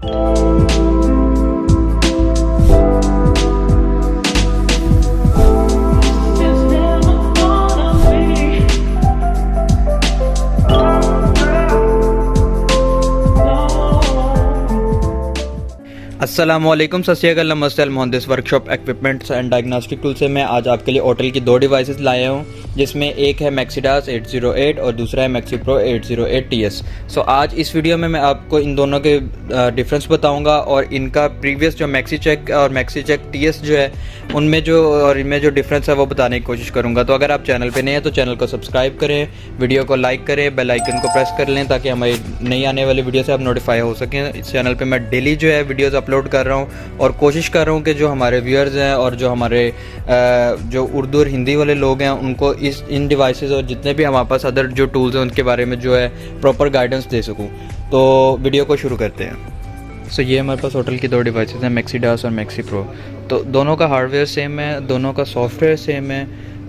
अस्सलामुअलैकुम, सत श्री अकाल, नमस्ते। मोहंदिस workshop equipments and diagnostic tool से मैं आज आपके लिए ओटल की दो डिवाइसेस लाया हूँ, जिसमें एक है मैक्सीडास 808 और दूसरा है मैक्सी प्रो 808 TS। सो आज इस वीडियो में मैं आपको इन दोनों के डिफरेंस बताऊंगा और इनका प्रीवियस जो मैक्सी चेक और मैक्सी चेक TS जो है उनमें जो और इनमें जो डिफरेंस है वो बताने की कोशिश करूँगा। तो अगर आप चैनल पर नए हैं तो चैनल को सब्सक्राइब करें, वीडियो को लाइक करें, बेल आइकन को प्रेस कर लें ताकि हमारी नई आने वाली वीडियो से आप नोटिफाई हो सकें। इस चैनल पर मैं डेली जो है वीडियोज़ अपलोड कर रहा हूँ और कोशिश कर रहा हूँ कि जो हमारे व्यूअर्स हैं और जो हमारे जो उर्दू और हिंदी वाले लोग हैं उनको इन डिवाइसेस और जितने भी हमारे पास अदर जो टूल्स हैं उनके बारे में जो है प्रॉपर गाइडेंस दे सकूँ। तो वीडियो को शुरू करते हैं। सो ये हमारे पास होटल की दो डिवाइसेस हैं, मैक्सीडास और मैक्सी प्रो। तो दोनों का हार्डवेयर सेम है, दोनों का सॉफ्टवेयर सेम है,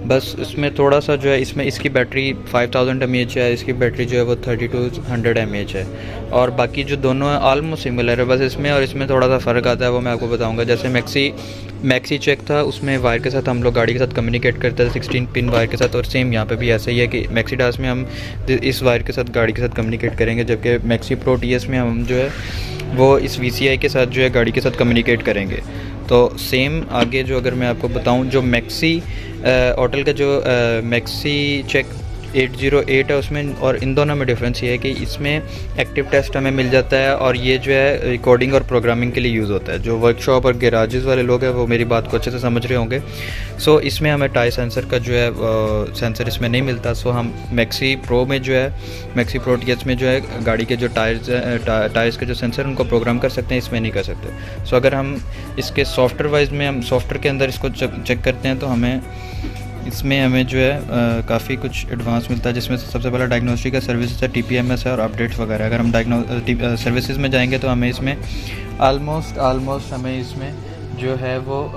बस इसमें थोड़ा सा जो है इसमें इसकी बैटरी 5000 mAh है, इसकी बैटरी जो है वो 3200 mAh है और बाकी जो दोनों है ऑलमोस्ट सिमिलर है। बस इसमें और इसमें थोड़ा सा फ़र्क आता है, वो मैं आपको बताऊंगा। जैसे मैक्सी चेक था उसमें वायर के साथ हम लोग गाड़ी के साथ कम्युनिकेट करते थे 16 पिन वायर के साथ, और सेम यहाँ पे भी ऐसा ही है कि मैक्सीडास में हम इस वायर के साथ गाड़ी के साथ कम्युनिकेट करेंगे, जबकि मैक्सी प्रो TS में हम जो है वो इस VCI के साथ जो है गाड़ी के साथ कम्युनिकेट करेंगे। तो सेम आगे जो अगर मैं आपको बताऊं, जो मैक्सी होटल का जो मैक्सी चेक 808 है उसमें और इन दोनों में डिफरेंस ये है कि इसमें एक्टिव टेस्ट हमें मिल जाता है और ये जो है रिकॉर्डिंग और प्रोग्रामिंग के लिए यूज़ होता है। जो वर्कशॉप और गैराजेस वाले लोग हैं वो मेरी बात को अच्छे से समझ रहे होंगे। सो इसमें हमें टायर सेंसर का जो है सेंसर इसमें नहीं मिलता। सो हम मैक्सी प्रो में जो है मैक्सी प्रो TS में जो है गाड़ी के जो टायर्स के जो सेंसर उनको प्रोग्राम कर सकते हैं, इसमें नहीं कर सकते। सो अगर हम इसके सॉफ्टवेयर वाइज में हम सॉफ्टवेयर के अंदर इसको चेक करते हैं तो इसमें हमें जो है काफ़ी कुछ एडवांस मिलता है, जिसमें सबसे पहला डायग्नोस्टिक का सर्विसेज है, TPMS है और अपडेट्स वगैरह। अगर हम सर्विसेज में जाएंगे तो हमें इसमें ऑलमोस्ट हमें इसमें जो है वो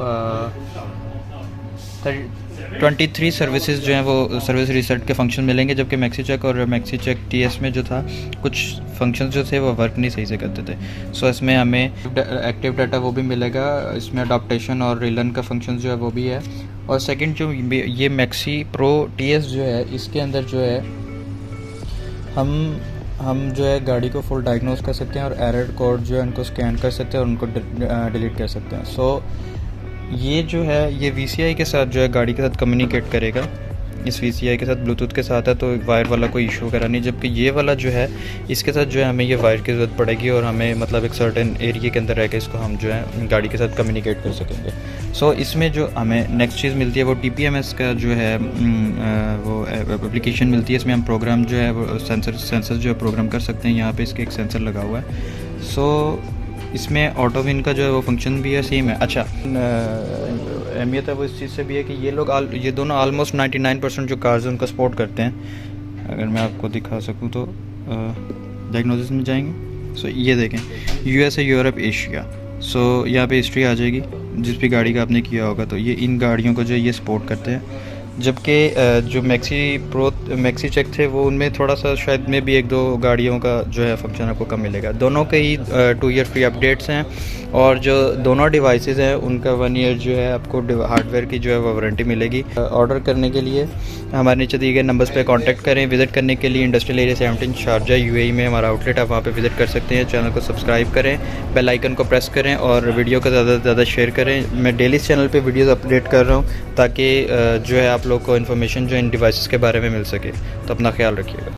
23 सर्विसेज जो हैं वो सर्विस रीसेट के फंक्शन मिलेंगे, जबकि मैक्सी चेक और मैक्सी चेक TS में जो था कुछ फंक्शंस जो थे वो वर्क नहीं सही से करते थे। सो इसमें हमें एक्टिव डाटा वो भी मिलेगा, इसमें अडॉप्टेशन और रिलन का फंक्शन जो है वो भी है। और सेकंड जो ये मैक्सी प्रो TS जो है इसके अंदर जो है हम जो है गाड़ी को फुल डायग्नोस कर सकते हैं और एरर कोड जो है उनको स्कैन कर सकते हैं और उनको डिलीट कर सकते हैं। सो ये जो है ये VCI के साथ जो है गाड़ी के साथ कम्युनिकेट करेगा, इस VCI के साथ ब्लूटूथ के साथ है, तो वायर वाला कोई इशू वगैरह नहीं। जबकि ये वाला जो है इसके साथ जो है हमें ये वायर की ज़रूरत पड़ेगी और हमें मतलब एक सर्टेन एरिया के अंदर रह के इसको हम जो है गाड़ी के साथ कम्युनिकेट कर सकेंगे। सो इसमें जो हमें नेक्स्ट चीज़ मिलती है वो TPMS का जो है वो एप्लीकेशन मिलती है। इसमें हम प्रोग्राम जो है वो सेंसर जो है प्रोग्राम कर सकते हैं। यहाँ पर इसके एक सेंसर लगा हुआ है। सो इसमें ऑटो विन का जो है वो फंक्शन भी है, सेम है। अच्छा अहमियत है वो इस चीज़ से भी है कि ये दोनों ऑलमोस्ट 99% जो कार्स हैं उनका सपोर्ट करते हैं। अगर मैं आपको दिखा सकूं तो डायग्नोसिस में जाएंगे। सो ये देखें USA, यूरोप, एशिया। सो यहाँ पे हिस्ट्री आ जाएगी जिस भी गाड़ी का आपने किया होगा, तो ये इन गाड़ियों को जो है ये सपोर्ट करते हैं। जबकि जो मैक्सी चेक थे वो उनमें थोड़ा सा शायद में भी 1-2 गाड़ियों का जो है फंक्शन आपको कम मिलेगा। दोनों के ही 2 ईयर फ्री अपडेट्स हैं और जो दोनों डिवाइसेस हैं उनका 1 ईयर जो है आपको हार्डवेयर की जो है वो वारंटी मिलेगी। ऑर्डर करने के लिए हमारे नीचे दिए गए नंबर्स पे कांटेक्ट करें। विज़िट करने के लिए इंडस्ट्रियल एरिया 17 शारजा UAE में हमारा आउटलेट, आप वहाँ पे विज़िट कर सकते हैं। चैनल को सब्सक्राइब करें, बेल आइकन को प्रेस करें और वीडियो को ज़्यादा से ज़्यादा शेयर करें। मैं डेली इस चैनल पे वीडियोस अपडेट कर रहा हूँ ताकि जो है आप लोग को इन्फॉर्मेशन जो इन डिवाइसेस के बारे में मिल सके। तो अपना ख्याल रखिएगा।